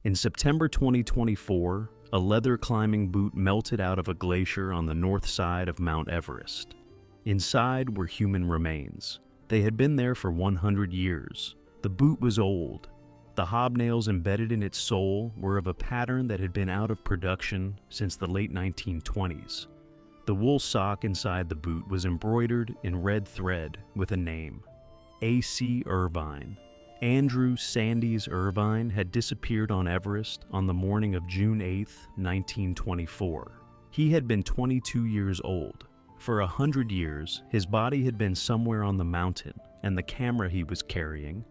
In September 2024, a leather climbing boot melted out of a glacier on the north side of Mount Everest. Inside were human remains. They had been there for 100 years. The boot was old. The hobnails embedded in its sole were of a pattern that had been out of production since the late 1920s. The wool sock inside the boot was embroidered in red thread with a name: A.C. Irvine. Andrew Sandys Irvine had disappeared on Everest on the morning of June 8, 1924. He had been 22 years old. For 100 years, his body had been somewhere on the mountain, and the camera he was carrying,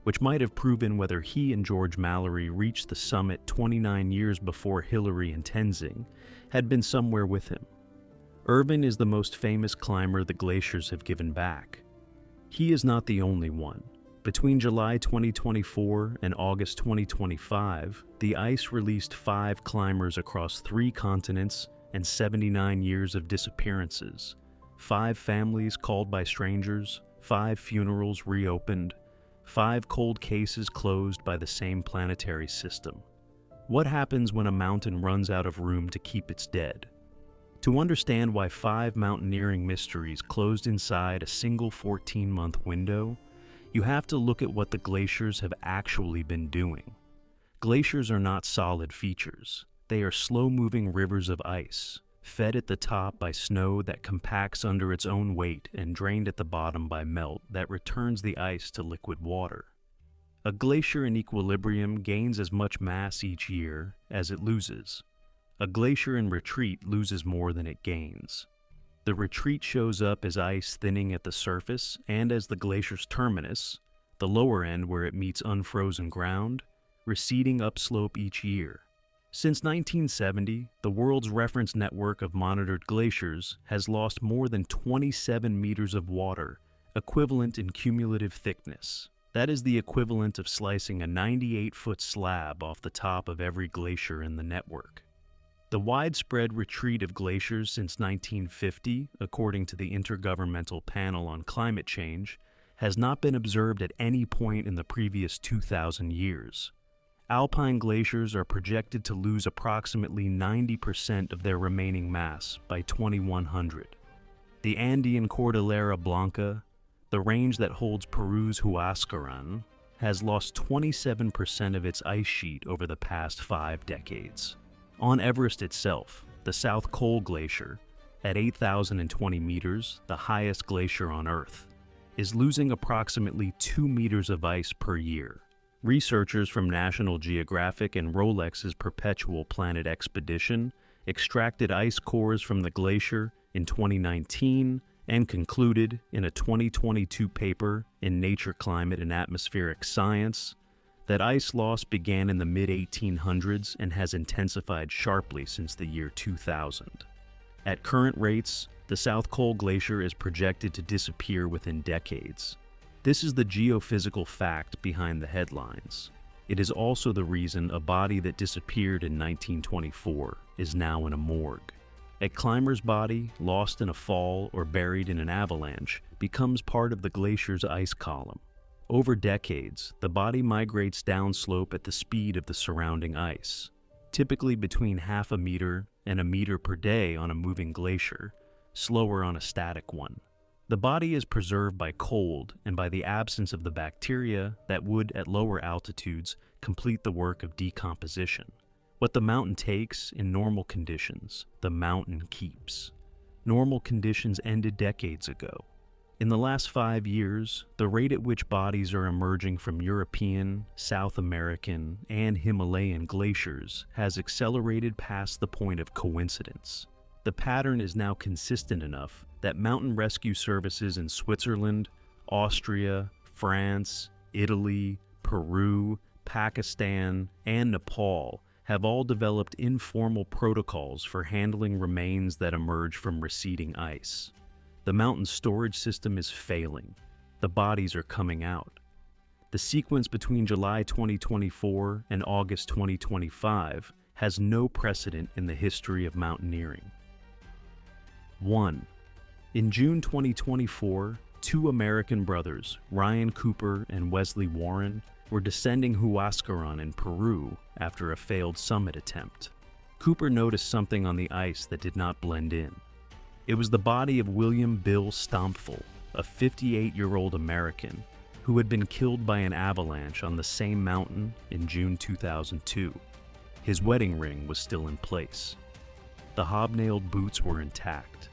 which might have proven whether he and George Mallory reached the summit 29 years before Hillary and Tenzing, had been somewhere with him. Irvine is the most famous climber the glaciers have given back. He is not the only one. Between July 2024 and August 2025, the ice released 5 climbers across 3 continents and 79 years of disappearances, 5 families called by strangers, 5 funerals reopened, 5 cold cases closed by the same planetary system. What happens when a mountain runs out of room to keep its dead? To understand why 5 mountaineering mysteries closed inside a single 14-month window, you have to look at what the glaciers have actually been doing. Glaciers are not solid features. They are slow-moving rivers of ice, fed at the top by snow that compacts under its own weight and drained at the bottom by melt that returns the ice to liquid water. A glacier in equilibrium gains as much mass each year as it loses. A glacier in retreat loses more than it gains. The retreat shows up as ice thinning at the surface and as the glacier's terminus, the lower end where it meets unfrozen ground, receding upslope each year. Since 1970, the world's reference network of monitored glaciers has lost more than 27 meters of water, equivalent in cumulative thickness. That is the equivalent of slicing a 98-foot slab off the top of every glacier in the network. The widespread retreat of glaciers since 1950, according to the Intergovernmental Panel on Climate Change, has not been observed at any point in the previous 2,000 years. Alpine glaciers are projected to lose approximately 90% of their remaining mass by 2100. The Andean Cordillera Blanca, the range that holds Peru's Huascarán, has lost 27% of its ice sheet over the past 5 decades. On Everest itself, the South Col Glacier, at 8,020 meters, the highest glacier on Earth, is losing approximately 2 meters of ice per year. Researchers from National Geographic and Rolex's Perpetual Planet expedition extracted ice cores from the glacier in 2019 and concluded in a 2022 paper in Nature Climate and Atmospheric Science that ice loss began in the mid-1800s and has intensified sharply since the year 2000. At current rates, the South Col Glacier is projected to disappear within decades. This is the geophysical fact behind the headlines. It is also the reason a body that disappeared in 1924 is now in a morgue. A climber's body, lost in a fall or buried in an avalanche, becomes part of the glacier's ice column. Over decades, the body migrates downslope at the speed of the surrounding ice, typically between half a meter and a meter per day on a moving glacier, slower on a static one. The body is preserved by cold and by the absence of the bacteria that would, at lower altitudes, complete the work of decomposition. What the mountain takes in normal conditions, the mountain keeps. Normal conditions ended decades ago. In the last 5 years, the rate at which bodies are emerging from European, South American, and Himalayan glaciers has accelerated past the point of coincidence. The pattern is now consistent enough that mountain rescue services in Switzerland, Austria, France, Italy, Peru, Pakistan, and Nepal have all developed informal protocols for handling remains that emerge from receding ice. The mountain storage system is failing. The bodies are coming out. The sequence between July 2024 and August 2025 has no precedent in the history of mountaineering. 1. In June 2024, 2 American brothers, Ryan Cooper and Wesley Warren, were descending Huascarán in Peru after a failed summit attempt. Cooper noticed something on the ice that did not blend in. It was the body of William Bill Stompfel, a 58-year-old American who had been killed by an avalanche on the same mountain in June 2002. His wedding ring was still in place. The hobnailed boots were intact.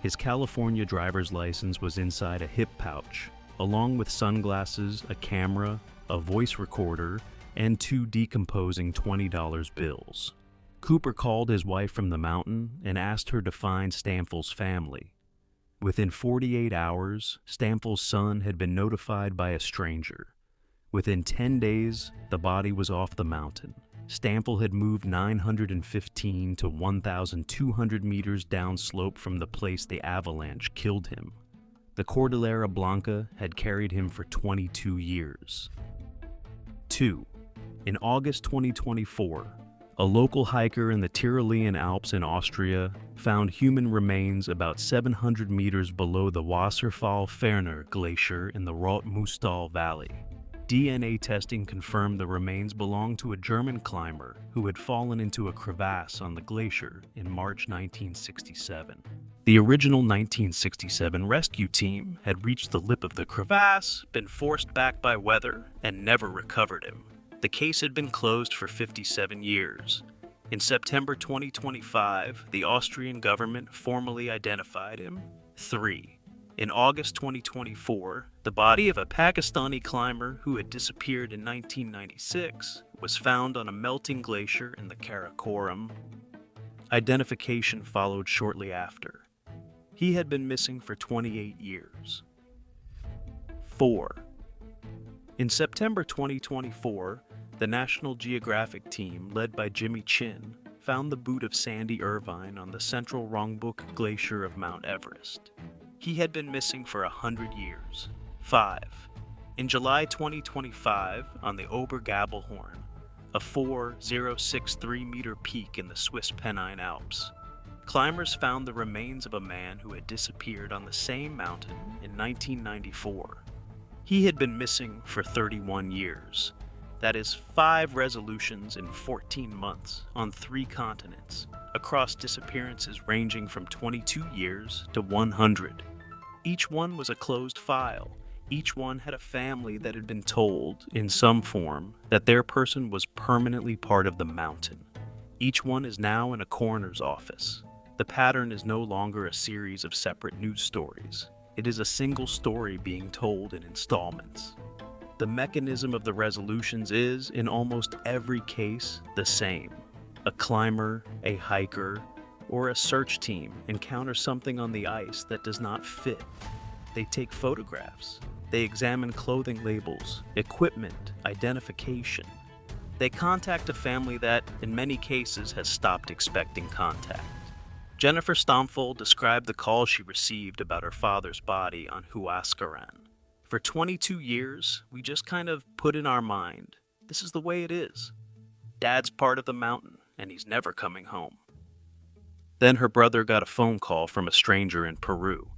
His California driver's license was inside a hip pouch, along with sunglasses, a camera, a voice recorder, and 2 decomposing $20 bills. Cooper called his wife from the mountain and asked her to find Stamfel's family. Within 48 hours, Stamfel's son had been notified by a stranger. Within 10 days, the body was off the mountain. Stamfel had moved 915 to 1,200 meters downslope from the place the avalanche killed him. The Cordillera Blanca had carried him for 22 years. 2. In August 2024, a local hiker in the Tyrolean Alps in Austria found human remains about 700 meters below the Wasserfall-Ferner Glacier in the Rotmustal Valley. DNA testing confirmed the remains belonged to a German climber who had fallen into a crevasse on the glacier in March 1967. The original 1967 rescue team had reached the lip of the crevasse, been forced back by weather, and never recovered him. The case had been closed for 57 years. In September 2025, the Austrian government formally identified him. 3. In August 2024, the body of a Pakistani climber who had disappeared in 1996 was found on a melting glacier in the Karakoram. Identification followed shortly after. He had been missing for 28 years. 4. In September 2024, the National Geographic team, led by Jimmy Chin, found the boot of Sandy Irvine on the central Rongbuk Glacier of Mount Everest. He had been missing for 100 years. 5. In July 2025, on the Obergabelhorn, a 4,063-meter peak in the Swiss Pennine Alps, climbers found the remains of a man who had disappeared on the same mountain in 1994. He had been missing for 31 years. That is 5 resolutions in 14 months on 3 continents, across disappearances ranging from 22 years to 100. Each one was a closed file. Each one had a family that had been told, in some form, that their person was permanently part of the mountain. Each one is now in a coroner's office. The pattern is no longer a series of separate news stories. It is a single story being told in installments. The mechanism of the resolutions is, in almost every case, the same. A climber, a hiker, or a search team encounter something on the ice that does not fit. They take photographs. They examine clothing labels, equipment, identification. They contact a family that, in many cases, has stopped expecting contact. Jennifer Stompfel described the call she received about her father's body on Huascarán. For 22 years, we just kind of put in our mind, this is the way it is. Dad's part of the mountain, and he's never coming home. Then her brother got a phone call from a stranger in Peru.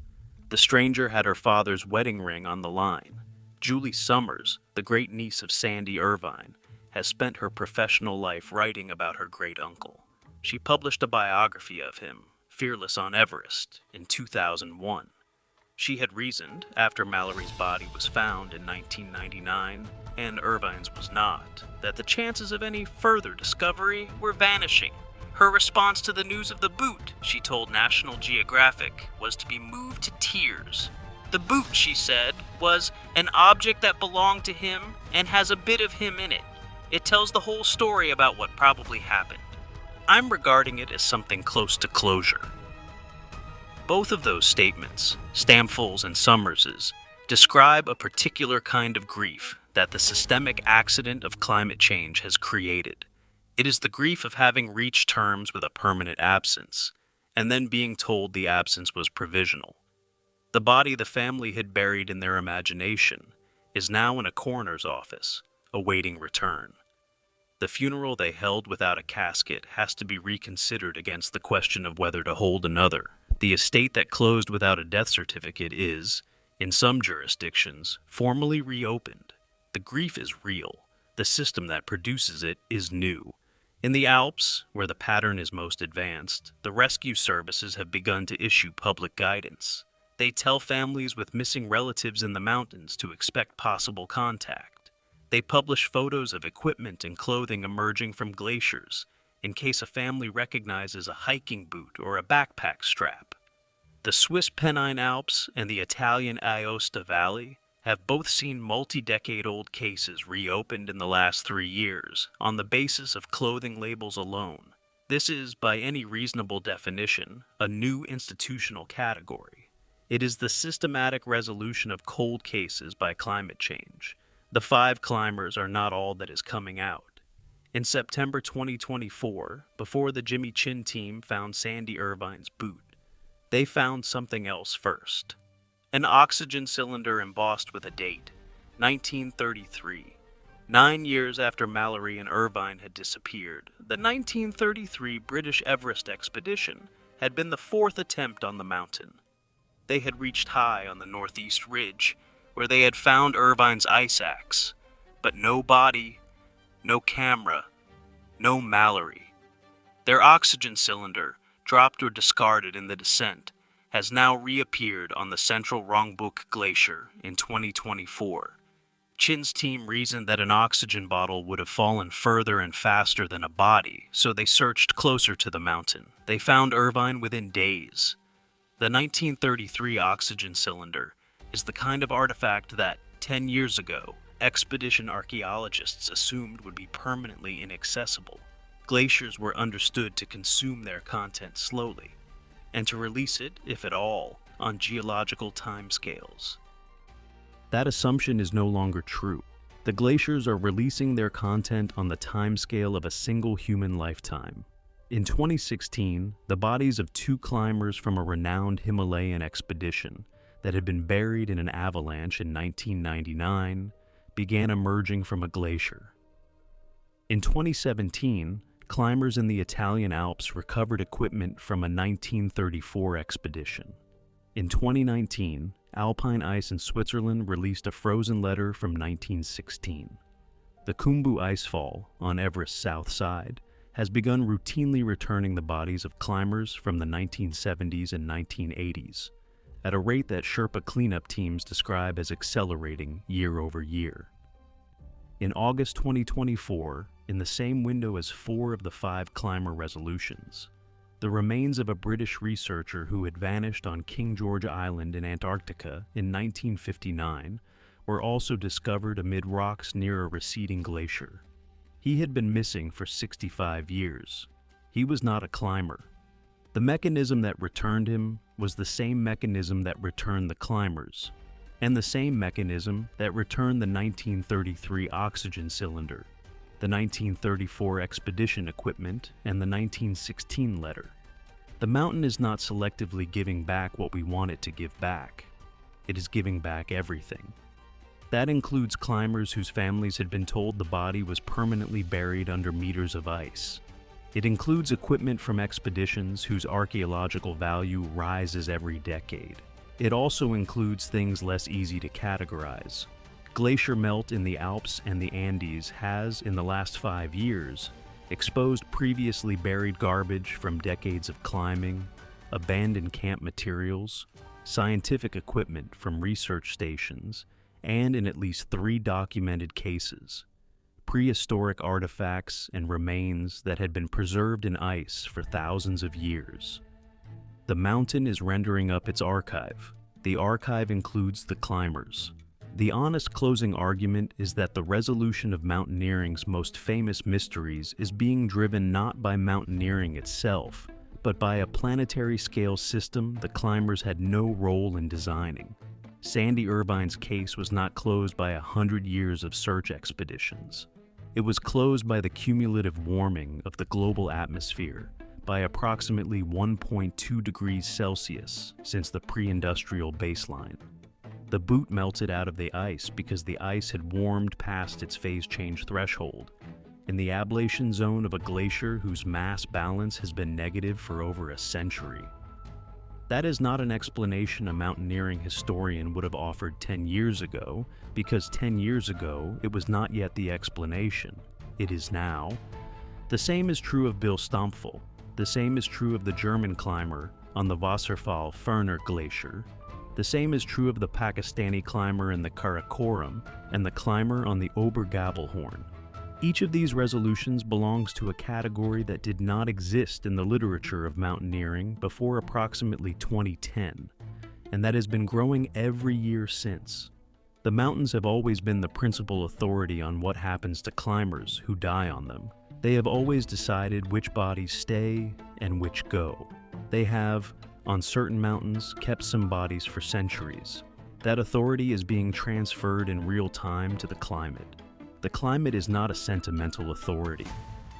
The stranger had her father's wedding ring on the line. Julie Summers, the great niece of Sandy Irvine, has spent her professional life writing about her great-uncle. She published a biography of him, Fearless on Everest, in 2001. She had reasoned, after Mallory's body was found in 1999, and Irvine's was not, that the chances of any further discovery were vanishing. Her response to the news of the boot, she told National Geographic, was to be moved to tears. The boot, she said, was an object that belonged to him and has a bit of him in it. It tells the whole story about what probably happened. I'm regarding it as something close to closure. Both of those statements, Stamfel's and Summers's, describe a particular kind of grief that the systemic accident of climate change has created. It is the grief of having reached terms with a permanent absence, and then being told the absence was provisional. The body the family had buried in their imagination is now in a coroner's office, awaiting return. The funeral they held without a casket has to be reconsidered against the question of whether to hold another. The estate that closed without a death certificate is, in some jurisdictions, formally reopened. The grief is real. The system that produces it is new. In the Alps, where the pattern is most advanced, the rescue services have begun to issue public guidance. They tell families with missing relatives in the mountains to expect possible contact. They publish photos of equipment and clothing emerging from glaciers, in case a family recognizes a hiking boot or a backpack strap. The Swiss Pennine Alps and the Italian Aosta Valley have both seen multi-decade-old cases reopened in the last 3 years on the basis of clothing labels alone. This is, by any reasonable definition, a new institutional category. It is the systematic resolution of cold cases by climate change. The 5 climbers are not all that is coming out. In September 2024, before the Jimmy Chin team found Sandy Irvine's boot, they found something else first. An oxygen cylinder embossed with a date, 1933. 9 years after Mallory and Irvine had disappeared, the 1933 British Everest expedition had been the 4th attempt on the mountain. They had reached high on the northeast ridge, where they had found Irvine's ice axe, but no body, no camera, no Mallory. Their oxygen cylinder, dropped or discarded in the descent, has now reappeared on the central Rongbuk Glacier in 2024. Chin's team reasoned that an oxygen bottle would have fallen further and faster than a body, so they searched closer to the mountain. They found Irvine within days. The 1933 oxygen cylinder is the kind of artifact that, 10 years ago, expedition archaeologists assumed would be permanently inaccessible. Glaciers were understood to consume their content slowly, and to release it, if at all, on geological timescales. That assumption is no longer true. The glaciers are releasing their content on the timescale of a single human lifetime. In 2016, the bodies of 2 climbers from a renowned Himalayan expedition that had been buried in an avalanche in 1999 began emerging from a glacier. In 2017, climbers in the Italian Alps recovered equipment from a 1934 expedition. In 2019, Alpine Ice in Switzerland released a frozen letter from 1916. The Khumbu Icefall, on Everest's south side, has begun routinely returning the bodies of climbers from the 1970s and 1980s, at a rate that Sherpa cleanup teams describe as accelerating year over year. In August 2024, in the same window as 4 of the 5 climber resolutions, the remains of a British researcher who had vanished on King George Island in Antarctica in 1959 were also discovered amid rocks near a receding glacier. He had been missing for 65 years. He was not a climber. The mechanism that returned him was the same mechanism that returned the climbers, and the same mechanism that returned the 1933 oxygen cylinder, the 1934 expedition equipment, and the 1916 letter. The mountain is not selectively giving back what we want it to give back. It is giving back everything. That includes climbers whose families had been told the body was permanently buried under meters of ice. It includes equipment from expeditions whose archaeological value rises every decade. It also includes things less easy to categorize. Glacier melt in the Alps and the Andes has, in the last 5 years, exposed previously buried garbage from decades of climbing, abandoned camp materials, scientific equipment from research stations, and in at least 3 documented cases, prehistoric artifacts and remains that had been preserved in ice for thousands of years. The mountain is rendering up its archive. The archive includes the climbers. The honest closing argument is that the resolution of mountaineering's most famous mysteries is being driven not by mountaineering itself, but by a planetary-scale system the climbers had no role in designing. Sandy Irvine's case was not closed by 100 years of search expeditions. It was closed by the cumulative warming of the global atmosphere by approximately 1.2 degrees Celsius since the pre-industrial baseline. The boot melted out of the ice because the ice had warmed past its phase change threshold, in the ablation zone of a glacier whose mass balance has been negative for over a century. That is not an explanation a mountaineering historian would have offered 10 years ago, because 10 years ago it was not yet the explanation. It is now. The same is true of Bill Stompfel. The same is true of the German climber on the Wasserfall-Ferner Glacier. The same is true of the Pakistani climber in the Karakoram and the climber on the Obergabelhorn. Each of these resolutions belongs to a category that did not exist in the literature of mountaineering before approximately 2010, and that has been growing every year since. The mountains have always been the principal authority on what happens to climbers who die on them. They have always decided which bodies stay and which go. They have, on certain mountains, kept some bodies for centuries. That authority is being transferred in real time to the climate. The climate is not a sentimental authority.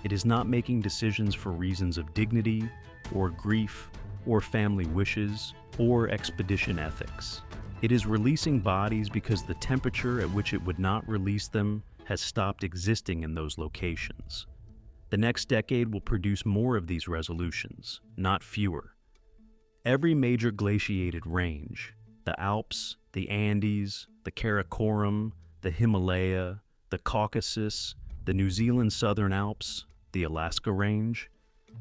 It is not making decisions for reasons of dignity, or grief, or family wishes, or expedition ethics. It is releasing bodies because the temperature at which it would not release them has stopped existing in those locations. The next decade will produce more of these resolutions, not fewer. Every major glaciated range, the Alps, the Andes, the Karakoram, the Himalaya, the Caucasus, the New Zealand Southern Alps, the Alaska Range,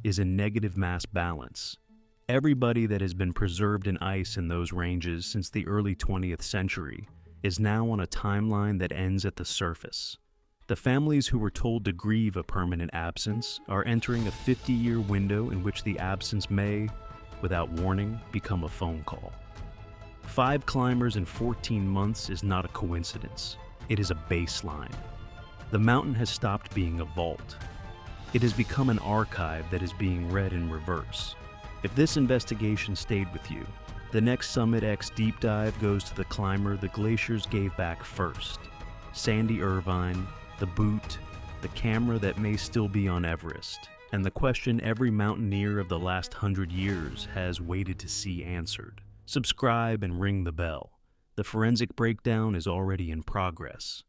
is in negative mass balance. Everybody that has been preserved in ice in those ranges since the early 20th century is now on a timeline that ends at the surface. The families who were told to grieve a permanent absence are entering a 50-year window in which the absence may, without warning, become a phone call. 5 climbers in 14 months is not a coincidence. It is a baseline. The mountain has stopped being a vault. It has become an archive that is being read in reverse. If this investigation stayed with you, the next Summit X deep dive goes to the climber the glaciers gave back first. Sandy Irvine, the boot, the camera that may still be on Everest, and the question every mountaineer of the last 100 years has waited to see answered. Subscribe and ring the bell. The forensic breakdown is already in progress.